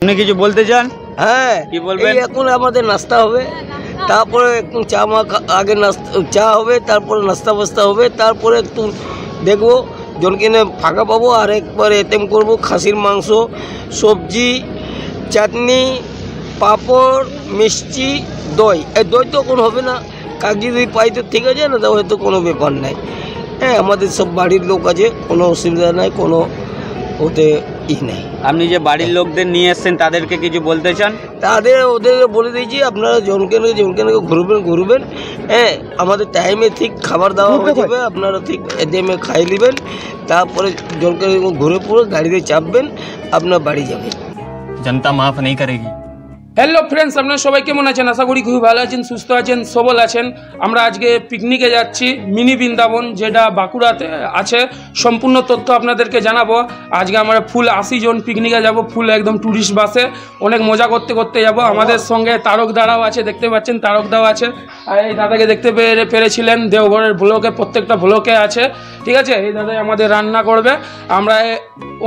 আপনি কিছু বলতে চান? হ্যাঁ, কি বলবেন? এখন আমাদের নাস্তা হবে, তারপরে একটু চা আগে চা হবে, তারপরে নাস্তা বাস্তা হবে, তারপরে একটু দেখবো জনকে ফাঁকা পাবো আর একবার এতেম করবো খাসির মাংস, সবজি, চাটনি, পাঁপড়, মিষ্টি, দই। এই দই তো কোনো হবে না, কাগজি দই পাই তো ঠিক আছে না, তো হয়তো কোনো ব্যাপার নাই। হ্যাঁ, আমাদের সব বাড়ির লোক আছে, কোনো অসুবিধা নাই, কোনো ওতে নাই। আপনি যে বাড়ির লোকদের নিয়ে এসছেন তাদেরকে কিছু বলতে চান? ওদের বলে দিয়েছি আপনারা জনকে ঘুরবেন। হ্যাঁ, আমাদের টাইমে ঠিক খাবার দাওয়া হয়ে যাবে, আপনারা ঠিক টাইমে খাই নেবেন, তারপরে জনকে ঘুরে পুরো গাড়িতে চাপবেন, আপনার বাড়ি যাবেন। জনতা মাফ নেই করেগি। হ্যালো ফ্রেন্ডস, আপনারা সবাই কেমন আছেন? আশা করি খুবই ভালো আছেন, সুস্থ আছেন, সবল আছেন। আমরা আজকে পিকনিকে যাচ্ছি মিনি বৃন্দাবন, যেটা বাঁকুড়াতে আছে। সম্পূর্ণ তথ্য আপনাদেরকে জানাবো। আজকে আমরা ফুল 80 জন পিকনিকে যাব, ফুল একদম ট্যুরিস্ট বাসে। অনেক মজা করতে করতে যাব। আমাদের সঙ্গে তারক দাদাও আছে, দেখতে পাচ্ছেন তারক দাও আছে। আর এই দাদাকে দেখতে পেরেছিলেন দেওঘরের ব্লকে, প্রত্যেকটা ব্লকে আছে, ঠিক আছে। এই দাদাই আমাদের রান্না করবে। আমরা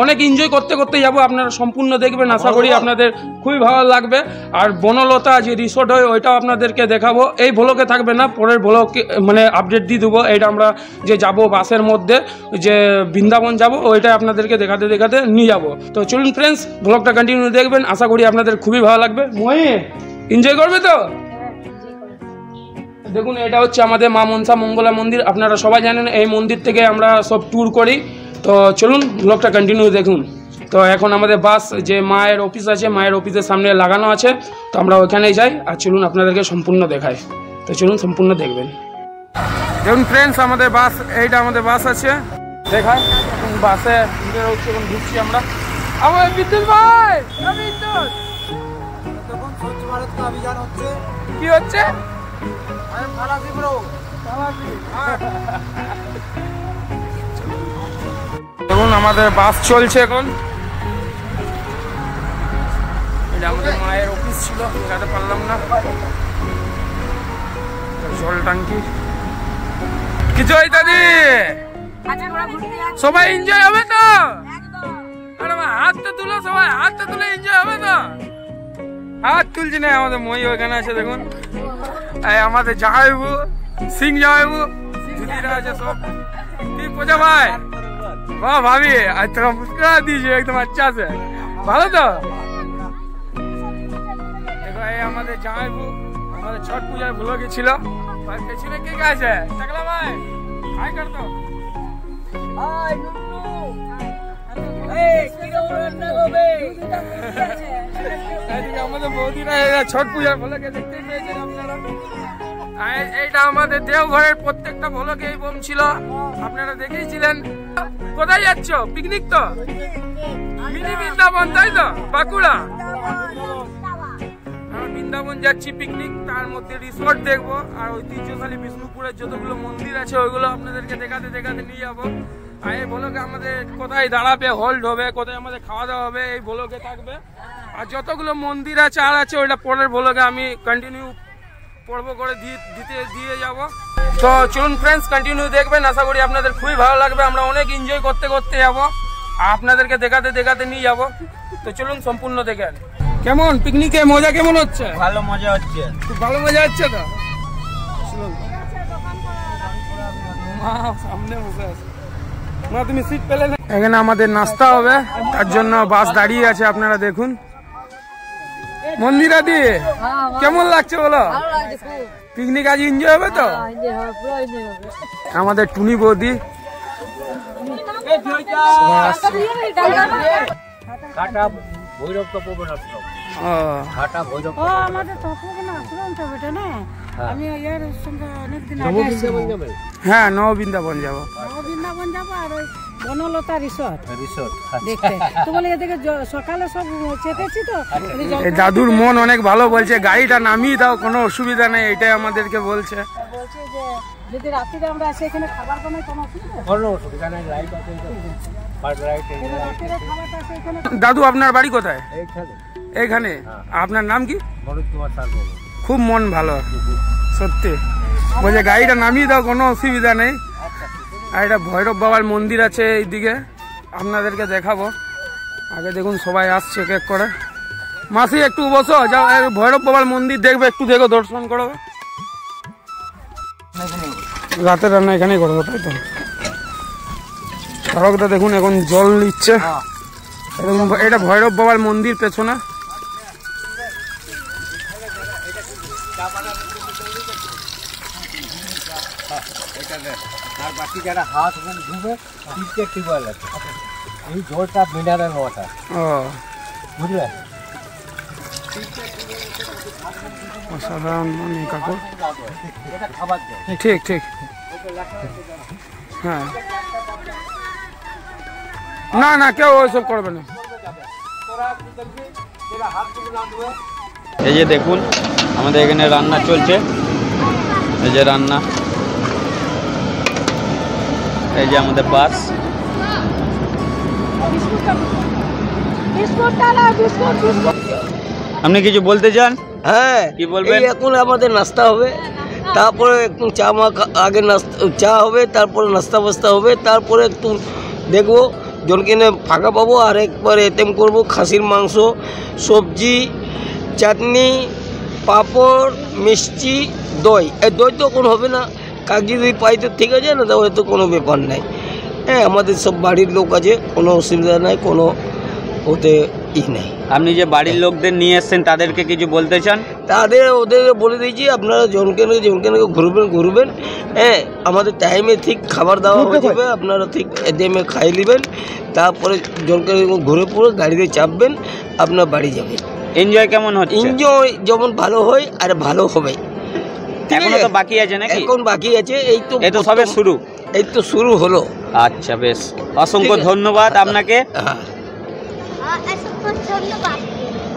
অনেক এনজয় করতে করতে যাব, আপনারা সম্পূর্ণ দেখবেন। আশা করি আপনাদের খুবই ভালো লাগবে। আর বনলতা যে রিসোর্ট হয় ওইটাও আপনাদেরকে দেখাবো। এই ব্লকে থাকবে না, পরের ব্লকে মানে আপডেট দিয়ে দেবো। এইটা আমরা যে যাব বাসের মধ্যে, যে বৃন্দাবন যাব, ওইটা আপনাদেরকে দেখাতে দেখাতে নিয়ে যাব। তো চলুন ফ্রেন্ডস, ব্লগটা কন্টিনিউ দেখবেন, আশা করি আপনাদের খুবই ভালো লাগবে। মই এনজয় করবে তো? দেখুন, এটা হচ্ছে আমাদের মা মনসা মঙ্গলা মন্দির। আপনারা সবাই জানেন এই মন্দির থেকে আমরা সব ট্যুর করি। তো চলুন ব্লগটা কন্টিনিউ দেখুন। তো এখন আমাদের বাস, যে মায়ের অফিস আছে, মায়ের অফিসের সামনে লাগানো আছে, তো আমরা ওখানেই যাই। আর চলুন আপনাদেরকে সম্পূর্ণ দেখাই। তো চলুন সম্পূর্ণ দেখবেন। দেখুন ফ্রেন্ডস, আমাদের বাস, এইটা আমাদের বাস আছে, দেখায়। এখন বাসে এখন ঢুকছি আমরা। আমার বিদ্যুৎ ভাই, বিদ্যুৎ তখন স্বচ্ছ ভারত অভিযান হচ্ছে। কি হচ্ছে? দেখুন আমাদের বাস চলছে এখন। এটা আমাদের মায়ের অফিস ছিল, যেতে পারলাম না। জল টাঙ্কি কিছু ইত্যাদি। সবাই এনজয় হবে তো? আরে হাতটা তুলো, সবাই হাতটা তুলে এনজয় হবে তো? হাত তুলছি না, আমাদের মই ওইখানে আছে দেখুন। আমাদের জামাইবু, সিং জামাইবু, দিদিরা আছে সব। কি পোজা ভাই, বাহ ভাবি, আজ তোরা মুস্কুরা দিয়েছে একদম আচ্ছা আছে, ভালো তো? দেখো এই আমাদের জামাইবু, আমাদের ছট পূজার ভুলো গেছিল। পেছনে কে কে আছে? টাকলা ভাই হাই কর তো। আমাদের বৌদিরা ছট পূজার ভোলাকে দেখতে পেয়েছেন আপনারা। এইটা আমাদের দেওঘরের প্রত্যেকটা ভোলাকে এই বোম ছিল, আপনারা দেখেইছিলেন। কোথায় যাচ্ছ? পিকনিক তো, মিনি বৃন্দাবন, তাই তো? বাঁকুড়া বৃন্দাবন যাচ্ছি পিকনিক, তার মধ্যে রিসোর্ট দেখবো। আর ঐতিহ্যশালী বিষ্ণুপুরের যতগুলো মন্দির আছে ওইগুলো আপনাদেরকে দেখাতে দেখাতে নিয়ে যাবো। আর এই ব্লগে আমাদের কোথায় দাঁড়াবে, হোল্ড হবে, কোথায় আমাদের খাওয়া দাওয়া হবে, এই ব্লগে থাকবে। আর যতগুলো মন্দির আছে আর আছে, ওইটা পরের ব্লগে আমি কন্টিনিউ পর্ব করে দিয়ে যাব। তো চলুন ফ্রেন্ডস, কন্টিনিউ দেখবেন, আশা করি আপনাদের খুবই ভালো লাগবে। আমরা অনেক এনজয় করতে করতে যাবো, আপনাদেরকে দেখাতে দেখাতে নিয়ে যাব। তো চলুন সম্পূর্ণ দেখেন। কেমন পিকনিকে মজা কেমন হচ্ছে? ভালো মজা হচ্ছে, খুব ভালো মজা হচ্ছে তো। সামনে বসে আছে মা, তুমি সিট পেলে না। এখানে আমাদের নাস্তা হবে, তার জন্য বাস দাঁড়িয়ে আছে, আপনারা দেখুন। মন্দিরা দিয়ে কেমন লাগছে বলো? পিকনিক আজ এনজয় হবে তো? আমাদের টুনি বৌদি হ্যাঁ নববৃন্দাবন যাবো। আর ওই বনলতা রিসোর্ট দেখতে। তোমার এদিকে সকালে সব চেপেছি তো। দাদুর মন অনেক ভালো, বলছে গাড়িটা নামিয়ে দাও, কোনো অসুবিধা নেই, এটাই আমাদেরকে বলছে। বলছে যে যদি রাত্রিরে আমরা আসি এখানে খাবার বানাই, কোনো অসুবিধা নেই। দাদু আপনার বাড়ি কোথায়? এইখানে। আপনার নাম কি? খুব মন ভালো সত্যি, বলছে গাড়িটা নামিয়ে দাও, কোনো অসুবিধা নেই। আর এটা ভৈরব বাবার মন্দির আছে এইদিকে, আপনাদেরকে দেখাবো। আগে দেখুন সবাই আসছে এক এক করে। মাসি একটু বসো, যাও ভৈরব বাবার মন্দির দেখবে, একটু দেখো, দর্শন করো। রাতের রান্না এখানেই করবো, তাই তো? সড়কটা দেখুন এখন জল নিচ্ছে। এটা ভৈরব বাবার মন্দির পেছনে। আর বাকি যারা হাত মুখ ধুবে তিনটে টিউবওয়েল আছে, এই জলটা মিনারেল ওয়াটার। ও বুঝলে, অসাধারণ মানে কাকু। এটা খাবার জল। ঠিক ঠিক, হ্যাঁ। না না, কেউ ওইসব করবে না। এই যে দেখুন আমাদের এখানে রান্না চলছে, এই যে রান্না, এই যে আমাদের বাস। আপনি কিছু বলতে চান? হ্যাঁ, কি বলবেন? এই এখন আমাদের নাস্তা হবে, তারপরে একটু চা মা আগে চা হবে, তারপরে নাস্তা বাস্তা হবে, তারপরে একটু দেখবো জনকে ফাঁকা পাবো, আর একবার এতেম করব, খাসির মাংস, সবজি, চাটনি, পাঁপড়, মিষ্টি, দই। এই দই তো কোনো হবে না, কাগজি দই পাই তো ঠিক আছে না, তো হয়তো কোনো ব্যাপার নাই। হ্যাঁ, আমাদের সব বাড়ির লোক আছে, কোনো অসুবিধা নাই, কোনো ওতে নেই। আপনি যে বাড়ির লোকদের নিয়ে এসছেন তাদেরকে কিছু বলতে চান? ওদের বলে দিয়েছি আপনারা জনকে ঘুরবেন। হ্যাঁ, আমাদের টাইমে ঠিক খাবার দাওয়া হয়ে যাবে, আপনারা ঠিক টাইমে খাই নেবেন, তারপরে জনকে ঘুরে পুরো গাড়িতে চাপবেন, আপনার বাড়ি যাবেন। এনজয় কেমন হচ্ছে? এনজয় যেমন ভালো হয় আর ভালো হবে। এখনো তো বাকি আছে নাকি? এখন বাকি আছে, এই তো সবে শুরু, এই তো শুরু হলো। আচ্ছা, বেশ, অসংখ্য ধন্যবাদ আপনাকে। হ্যাঁ,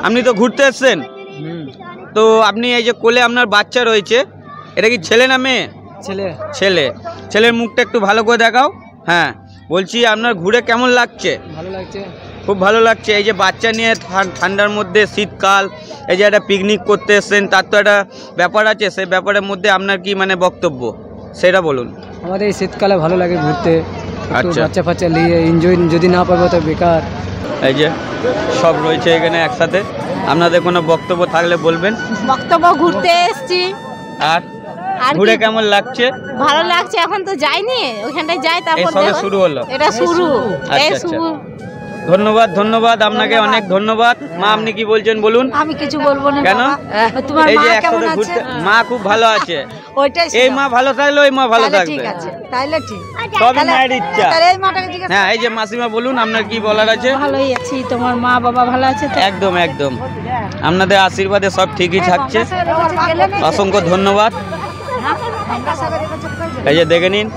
আপনি তো ঘুরতে এসছেন, তো আপনি এই যে কোলে আপনার বাচ্চা রয়েছে, এটা কি ছেলে না মেয়ে? ছেলে। ছেলের মুখটা একটু ভালো করে দেখাও। হ্যাঁ, বলছি আপনার ঘুরে কেমন লাগছে? ভালো লাগছে, খুব ভালো লাগছে। এই যে বাচ্চা নিয়ে ঠান্ডার মধ্যে, শীতকাল, এই যে একটা পিকনিক করতে এসছেন, তার তো একটা ব্যাপার আছে, সেই ব্যাপারের মধ্যে আপনার কি মানে বক্তব্য সেটা বলুন। আমাদের এই শীতকালে ভালো লাগে ঘুরতে, আচ্ছা, বাচ্চা ফাচ্চা নিয়ে এনজয় যদি না পাবো তো বেকার। এই যে সব রয়েছে এখানে একসাথে, আপনাদের কোনো বক্তব্য থাকলে বলবেন। বক্তব্য ঘুরতে এসেছি, আর ঘুরে কেমন লাগছে? ভালো লাগছে। এখন তো যাইনি, ওইখানটায় যাই, তারপর সবে শুরু হলো, এটা শুরু। এই আচ্ছা, শুরু। ধন্যবাদ আপনাকে, অনেক ধন্যবাদ। মা, আপনি কি বলছেন বলুন। আমি কিছু বলবো না। কেন? তোমার এই মা যে কেমন একসাথে আছে? ঘুরতে, মা খুব ভালো আছে। ওইটাই এই মা ভালো থাকলে ওই মা ভালো থাকবে। ঠিক আছে, তাইলে ঠিক। সবই মায়ের ইচ্ছা। তাহলে এই মাটাকে জিজ্ঞাসা। হ্যাঁ, এই যে মাসিমা বলুন, আপনার কি বলার আছে? ভালোই আছি, তোমার মা বাবা ভালো আছে তো? একদম একদম, আপনাদের আশীর্বাদে সব ঠিকই থাকছে। অসংখ্য ধন্যবাদ। এই যে দেখে নিন,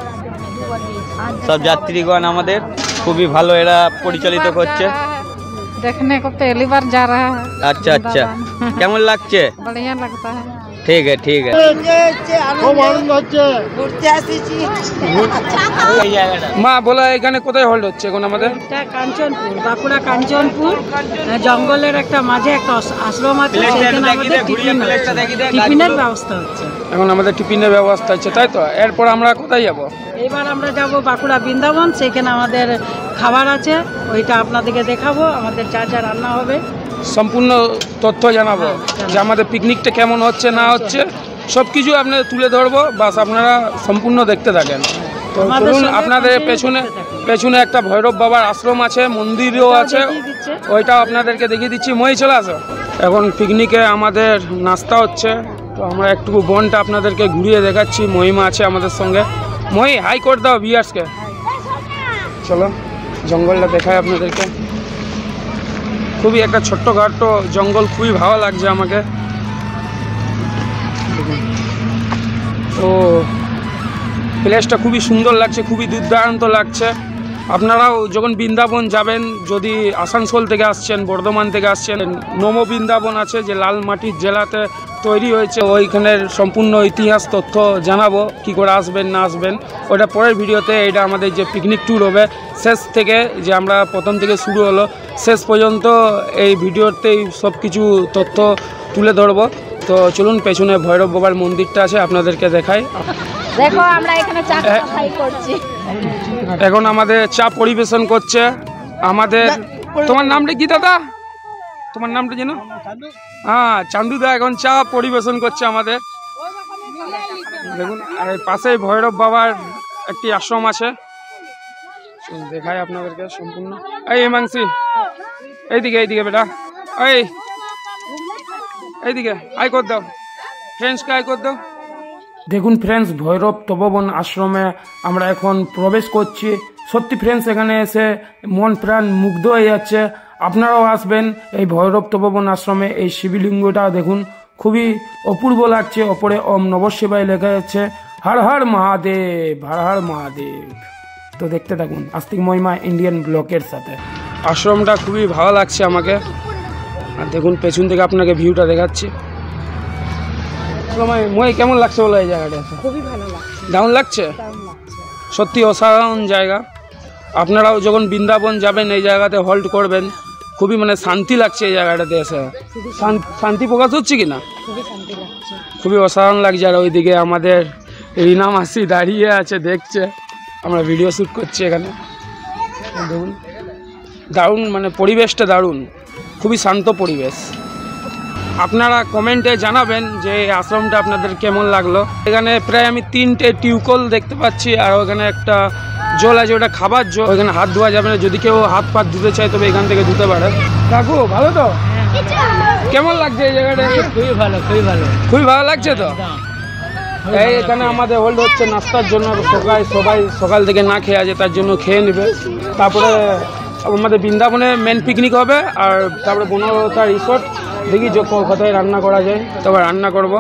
সব যাত্রীগণ আমাদের খুবই ভালো, এরা পরিচালিত করছে। देखने को पहली बार जा रहा है। अच्छा अच्छा, কেমন লাগছে? बढ़िया लगता है। ঠিক আছে ঠিক আছে। মা বলা, এখানে কোথায় হোল্ড হচ্ছে এখন আমাদের? এটা কাঞ্চনপুর, বাঁকুড়া কাঞ্চনপুর জঙ্গলের একটা মাঝে একটা আশ্রম আছে, সেখানে আমাদের টিফিনের ব্যবস্থা হচ্ছে। এখন আমাদের টিফিনের ব্যবস্থা হচ্ছে, তাই তো? এরপর আমরা কোথায় যাব? এবার আমরা যাব বাঁকুড়া বৃন্দাবন, সেখানে আমাদের খাবার আছে, ওইটা আপনাদেরকে দেখাবো, আমাদের যা যা রান্না হবে সম্পূর্ণ তথ্য জানাবো, যে আমাদের পিকনিকটা কেমন হচ্ছে না হচ্ছে সব কিছু আপনাদের তুলে ধরবো। বাস আপনারা সম্পূর্ণ দেখতে থাকেন। তো চলুন, আপনাদের পেছনে একটা ভৈরব বাবার আশ্রম আছে, মন্দিরও আছে, ওইটাও আপনাদেরকে দেখিয়ে দিচ্ছি। মই চলে আসো। এখন পিকনিকে আমাদের নাস্তা হচ্ছে, তো আমরা একটু বনটা আপনাদেরকে ঘুরিয়ে দেখাচ্ছি। মহিমা আছে আমাদের সঙ্গে। মই, হাই করে দাও ভিউয়ার্সকে। চলো জঙ্গলটা দেখায় আপনাদেরকে। খুবই একটা ছোট্টখাট্ট জঙ্গল, খুবই ভালো লাগছে আমাকে। তো প্লেসটা খুবই সুন্দর লাগছে, খুবই দুর্দান্ত লাগছে। আপনারাও যখন বৃন্দাবন যাবেন, যদি আসানসোল থেকে আসছেন, বর্ধমান থেকে আসছেন, নম বৃন্দাবন আছে, যে লাল মাটির জেলাতে তৈরি হয়েছে, ওইখানের সম্পূর্ণ ইতিহাস তথ্য জানাবো, কি করে আসবেন না আসবেন ওটা পরের ভিডিওতে। এটা আমাদের যে পিকনিক ট্যুর হবে, শেষ থেকে, যে আমরা প্রথম থেকে শুরু হলো শেষ পর্যন্ত, এই ভিডিওতেই সব কিছু তথ্য তুলে ধরবো। তো চলুন, পেছনে ভৈরব বাবার মন্দিরটা আছে, আপনাদেরকে দেখাই। দেখো, আমরা এখানে চা খাই করছি। এখন আমাদের চা পরিবেশন করছে আমাদের। তোমার নামটা কি দাদা? তোমার নামটা যেন? হ্যাঁ, চান্দুদা এখন চা পরিবেশন করছে আমাদের। দেখুন আর পাশেই ভৈরব বাবার একটি আশ্রম আছে, দেখাই আপনাদেরকে সম্পূর্ণ। এই মাংসি এইদিকে এইদিকে বেটা, এইদিকে আই কর দাও, ফ্রেন্ডসকে আই কর দাও। দেখুন ফ্রেন্ডস, ভৈরব তপবন আশ্রমে আমরা এখন প্রবেশ করছি। সত্যি ফ্রেন্ডস, এখানে এসে মন প্রাণ মুগ্ধ হয়ে যাচ্ছে। আপনারাও আসবেন এই ভৈরব তপবন আশ্রমে। এই শিবলিঙ্গটা দেখুন, খুবই অপূর্ব লাগছে। ওপরে ওম নমঃ শিবায় লেখা যাচ্ছে, হর হর মহাদেব, হর হর মহাদেব। তো দেখতে থাকুন আস্তিক মহিমা ইন্ডিয়ান ব্লকের সাথে। আশ্রমটা খুবই ভালো লাগছে আমাকে। আর দেখুন পেছন থেকে আপনাকে ভিউটা দেখাচ্ছি। মই কেমন লাগছে বলো এই জায়গাটা? খুবই ভালো লাগছে, দারুণ লাগছে, সত্যি অসাধারণ জায়গা। আপনারাও যখন বৃন্দাবন যাবেন এই জায়গাতে হল্ট করবেন, খুবই মানে শান্তি লাগছে এই জায়গাটাতে এসে। শান্তি প্রকাশ হচ্ছে কি না? খুবই শান্তি লাগছে, খুবই অসাধারণ লাগছে। আর ওইদিকে আমাদের রিনা মাসি দাঁড়িয়ে আছে, দেখছে আমরা ভিডিও শ্যুট করছি এখানে। দেখুন দারুণ, মানে পরিবেশটা দারুণ, খুবই শান্ত পরিবেশ। আপনারা কমেন্টে জানাবেন যে এই আশ্রমটা আপনাদের কেমন লাগলো। এখানে প্রায় আমি 3টে টিউবকল দেখতে পাচ্ছি, আর ওখানে একটা জল আছে, ওটা খাবার জল। ওখানে হাত ধোয়া যাবে না, যদি কেউ হাত পা ধুতে চায় তবে এখান থেকে ধুতে পারে। কাকু ভালো তো? কেমন লাগছে এই জায়গাটা? খুবই ভালো, খুবই ভালো, খুবই ভালো লাগছে তো। এই এখানে আমাদের হোল্ড হচ্ছে নাস্তার জন্য। সবাই সকাল থেকে না খেয়ে আছে, তার জন্য খেয়ে নেবে। তারপরে আমাদের বৃন্দাবনে মেন পিকনিক হবে, আর তারপরে বনলতা রিসোর্ট। দেখি যে কোথায় রান্না করা যায়, তবে রান্না করব।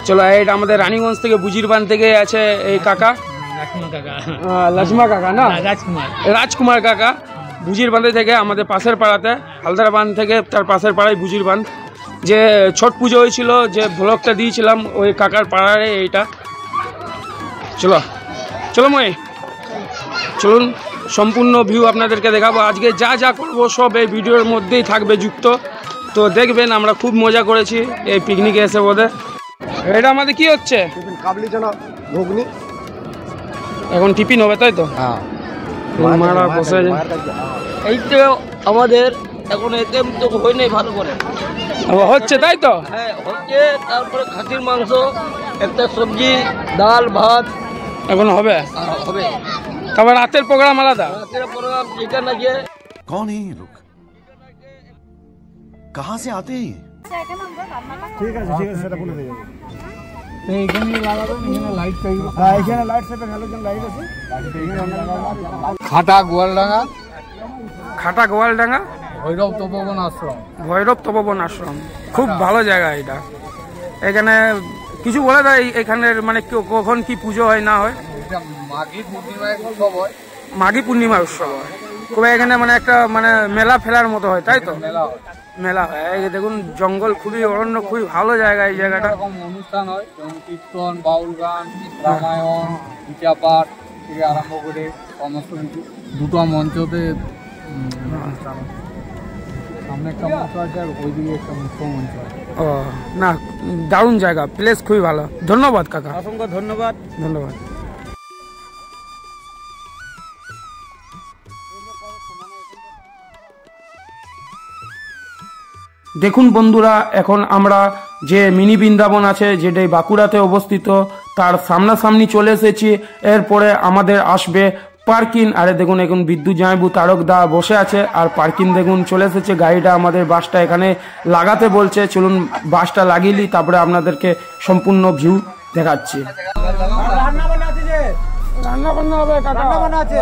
চলো, এটা আমাদের রানীগঞ্জ থেকে বুজিরবান থেকে আছে এই কাকা, লক্ষ্মা কাকা না, রাজকুমার কাকা। বুজিরবান্ধে থেকে আমাদের পাশের পাড়াতে, হালদারবান্ধ থেকে তার পাশের পাড়ায় বুজিরবান্ধ। যে ছট পুজো হয়েছিল, যে ভ্লগটা দিয়েছিলাম ওই কাকার পাড়ারে এইটা। চলো চলো মই, চলুন সম্পূর্ণ ভিউ আপনাদেরকে দেখাবো। আজকে যা যা করবো সব এই ভিডিওর মধ্যেই থাকবে যুক্ত। তো দেখবেন আমরা খুব মজা করেছি এই পিকনিকে এসে বোধে। এটা আমাদের কি হচ্ছে? কাবলি চানা ঘুগনি এখন টিফিন হবে, তাই তো? হ্যাঁ, মারা বসে আছে। এই তো আমাদের এখন এতে তো হয় নাই ভালো করে। হচ্ছে, তাই তো? হ্যাঁ হচ্ছে। তারপরে খাসির মাংস, একটা সবজি, ডাল ভাত এখন হবে, হবে। তারপর রাতের প্রোগ্রাম আলাদা। রাতের প্রোগ্রাম যেটা নাকি। कौन है ये लोग? कहाँ से आते हैं ये? ঠিক আছে, ঠিক আছে, সেটা বলে দেবো। এইখানে লাগাবেন, এখানে লাইট থাকবে। হ্যাঁ, এখানে লাইট সেটা হ্যালোজেন লাইট আছে। খাটা গোয়ালডাঙ্গা, খাটা গোয়ালডাঙ্গা ভৈরব তপবন আশ্রম। ভৈরব তপবন আশ্রম খুব ভালো জায়গা এটা। এখানে কিছু বলে দেয় এখানের মানে কখন কি পুজো হয় না হয়? এটা মাঘী পূর্ণিমায় উৎসব হয়। মাঘী পূর্ণিমার উৎসব হয়। তবে এখানে মানে একটা মানে মেলা ফেলার মতো হয়, তাই তো? মেলা হয়, মেলা হয়। এই দেখুন জঙ্গল, খুবই অরণ্য, খুবই ভালো জায়গা এই জায়গাটা। এরকম অনুষ্ঠান হয়, যেমন কীর্তন, বাউল গান, রামায়ণ, গীতা পাঠ থেকে আরম্ভ করে সমস্ত কিছু। দুটো মঞ্চতে অনুষ্ঠান হয়। সামনে একটা মঞ্চ আছে আর ওইদিকে একটা মুখ্য মঞ্চ আছে। ও না, দারুণ জায়গা, প্লেস খুবই ভালো। ধন্যবাদ কাকা, অসংখ্য ধন্যবাদ। ধন্যবাদ। দেখুন বন্ধুরা, এখন আমরা যে মিনি বৃন্দাবন আছে যেটাই বাঁকুড়াতে অবস্থিত তার সামনাসামনি চলে এসেছি। এরপরে আমাদের আসবে পার্কিং। আরে দেখুন এখন বিদ্যুৎ জামাইবু তারক দা বসে আছে, আর পার্কিং দেখুন চলে এসেছে। গাড়িটা আমাদের বাসটা এখানে লাগাতে বলছে। চলুন বাসটা লাগিয়ে নিই, তারপরে আপনাদেরকে সম্পূর্ণ ভিউ দেখাচ্ছি। রান্না বান্না হবে কাকা, রান্না বান্না আছে।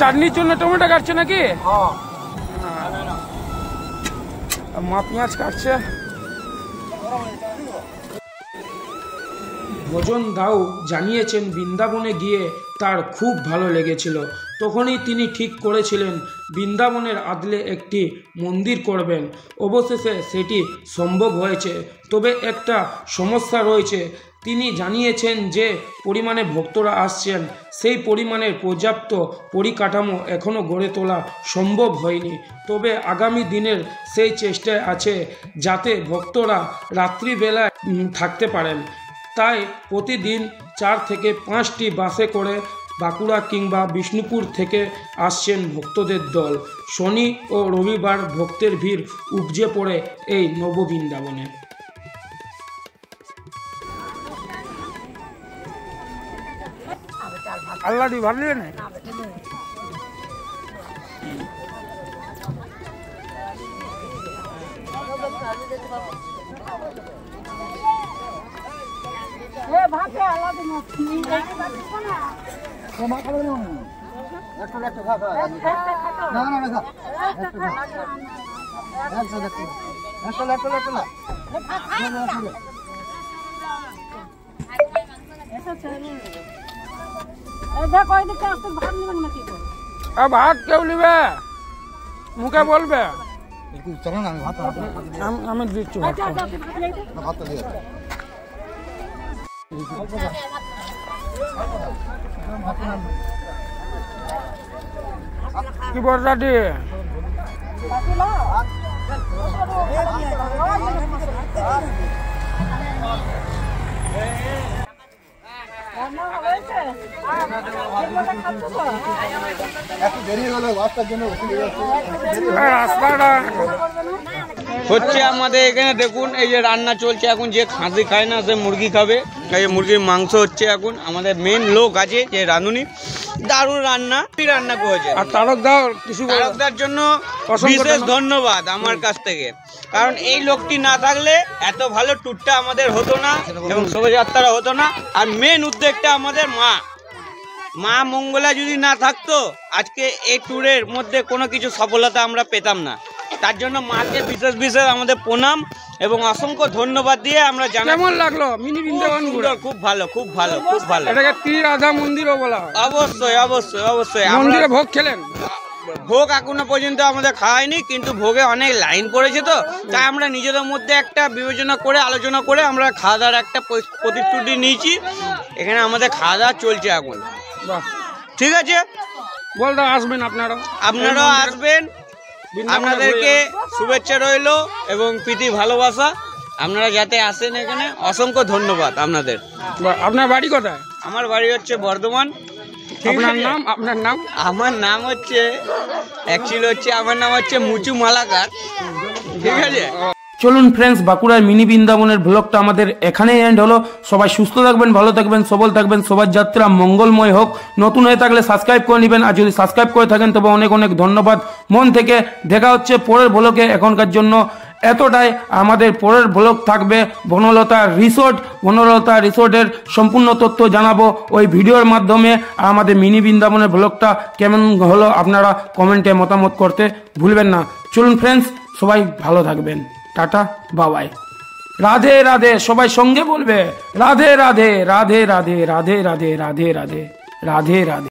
চাটনির জন্য টমেটো কাটছে নাকি? মা পেঁয়াজ কাটছে। ভজন দাও জানিয়েছেন বৃন্দাবনে গিয়ে তার খুব ভালো লেগেছিল। তখনই তিনি ঠিক করেছিলেন বৃন্দাবনের আদলে একটি মন্দির করবেন। অবশেষে সেটি সম্ভব হয়েছে, তবে একটা সমস্যা রয়েছে। তিনি জানিয়েছেন যে পরিমাণে ভক্তরা আসছেন সেই পরিমাণের পর্যাপ্ত পরিকাঠামো এখনও গড়ে তোলা সম্ভব হয়নি। তবে আগামী দিনের সেই চেষ্টায় আছে যাতে ভক্তরা রাত্রিবেলায় থাকতে পারেন। তাই প্রতিদিন 4 থেকে 5টি বাসে করে বাঁকুড়া কিংবা বিষ্ণুপুর থেকে আসছেন ভক্তদের দল। শনি ও রবিবার ভক্তের ভিড় উপচে পড়ে এই নববৃন্দাবনে। ভাত কেউ নিবে, মুখে বলবে আমি দিচ্ছি কি বর্ষাটি হচ্ছে আমাদের এখানে দেখুন, এই যে রান্না চলছে এখন। যে খাসি খায় না সে মুরগি খাবে। এই যে মুরগির মাংস হচ্ছে এখন। আমাদের মেন লোক আছে যে রাঁধুনি, দারুণ রান্না করেছে। আর তারকদার জন্য বিশেষ ধন্যবাদ আমার কাছ থেকে, কারণ এই লোকটি না থাকলে এত ভালো ট্যুরটা আমাদের হতো না এবং শোভাযাত্রা হতো না। আর মেন উদ্যোগটা আমাদের মা মঙ্গলা যদি না থাকতো আজকে এই ট্যুরের মধ্যে কোনো কিছু সফলতা আমরা পেতাম না। তার জন্য মাকে বিশেষ আমাদের প্রণাম এবং অসংখ্য ধন্যবাদ দিয়ে আমরা জানাই। কেমন লাগলো মিনি বৃন্দাবন? খুব ভালো। এটাকে ত্রিরাধা মন্দিরও বলা হয়। অবশ্যই। মন্দিরে ভোগ খেলেন? ভোগ এখনো পর্যন্ত আমাদের খাওয়ায়নি, কিন্তু ভোগে অনেক লাইন পড়েছে, তো তাই আমরা নিজেদের মধ্যে একটা বিবেচনা করে আলোচনা করে আমরা খাওয়া দাওয়ার একটা প্রতিশ্রুতি নিয়েছি। এখানে আমাদের খাওয়া দাওয়া চলছে এখন। ঠিক আছে, বলতে আসবেন আপনারাও আসবেন। আপনাদেরকে শুভেচ্ছা রইল এবং প্রীতি ভালোবাসা। আপনারা যাতে আসেন এখানে, অসংখ্য ধন্যবাদ আপনাদের। আপনার বাড়ি কোথায়? আমার বাড়ি হচ্ছে বর্ধমান। আপনার নাম? আমার নাম হচ্ছে মুচু মালাকার। ঠিক আছে। চলুন ফ্রেন্ডস, বাঁকুড়ার মিনি বৃন্দাবনের ব্লগটা আমাদের এখানেই এন্ড হলো। সবাই সুস্থ থাকবেন, ভালো থাকবেন, সবল থাকবেন, সবার যাত্রা মঙ্গলময় হোক। নতুন হয়ে থাকলে সাবস্ক্রাইব করে নেবেন, আর যদি সাবস্ক্রাইব করে থাকেন তবে অনেক ধন্যবাদ মন থেকে। দেখা হচ্ছে পরের ব্লগে। এখনকার জন্য এতটাই। আমাদের পরের ব্লগ থাকবে বনলতা রিসোর্টের সম্পূর্ণ তথ্য জানাবো ওই ভিডিওর মাধ্যমে। আমাদের মিনি বৃন্দাবনের ব্লগটা কেমন হলো আপনারা কমেন্টে মতামত করতে ভুলবেন না। চলুন ফ্রেন্ডস, সবাই ভালো থাকবেন। টাটা, বাবাই, রাধে রাধে। সবাই সঙ্গে বলবে রাধে রাধে রাধে রাধে রাধে রাধে রাধে রাধে রাধে রাধে।